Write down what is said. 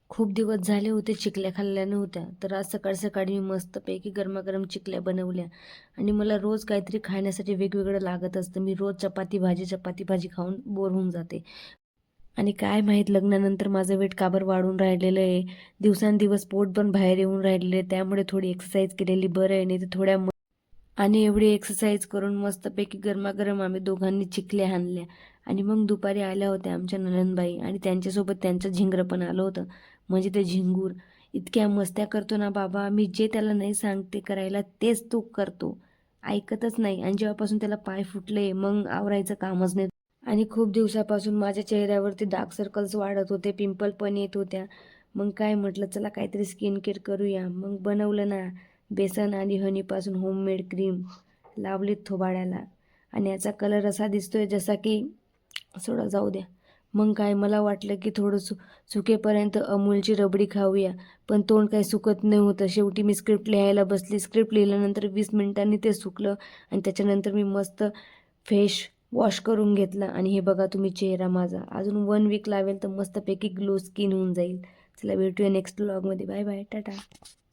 खूप दिवस झाले होते चिकल्या खाल्ल्या नव्हत्या, तर आज सकाळ सकाळी मी मस्तपैकी गरमागरम चिकल्या बनवल्या. आणि मला रोज काहीतरी खाण्यासाठी वेगवेगळं लागत असतं. मी रोज चपाती भाजी खाऊन बोर होऊन जाते. आणि काय माहीत लग्नानंतर माझं वेट का बरं वाढून राहिलेलं आहे. दिवसांदिवस पोट पण बाहेर येऊन राहिलेलं आहे. त्यामुळे थोडी एक्सरसाइज केलेली बरं आहे, नाही तर आणि एवढी एक्सरसाइज करून मस्तपैकी गरमागरम आम्ही दोघांनी चिकल्या आणल्या. आणि मग दुपारी आल्या होत्या आमच्या नणंदबाई आणि त्यांच्यासोबत त्यांचं झिंगरं पण आलं होतं. म्हणजे ते झिंगूर इतक्या मस्त्या करतो ना बाबा, मी जे त्याला नाही सांगते करायला तेच तो करतो. ऐकतच नाही. आणि जेव्हापासून त्याला पाय फुटले मग आवरायचं कामच नाही. आणि खूप दिवसापासून माझ्या चेहऱ्यावरती डार्क सर्कल्स वाढत होते, पिंपल पण येत होत्या. मग काय म्हटलं चला काहीतरी स्किन केअर करूया. मग बनवलं ना, बेसन आणि हनीपासून होममेड क्रीम लावलीत थोबाडाला. आणि याचा कलर असा दिसतोय जसा की सोडा जाऊ द्या. मग काय मला वाटलं की थोडं सुकेपर्यंत अमूलची रबडी खाऊया. पण तोंड काही सुकत नाही होतं. शेवटी मी स्क्रिप्ट लिहायला बसली. स्क्रिप्ट लिहिल्यानंतर 20 मिनिटांनी ते सुकलं. आणि त्याच्यानंतर मी मस्त फेस वॉश करून घेतला. आणि हे बघा तुम्ही चेहरा माझा अजून 1 वीक लावेल तर मस्तपैकी ग्लो स्किन होऊन जाईल. चला भेटूया नेक्स्ट व्लॉगमध्ये. Bye bye, Tata.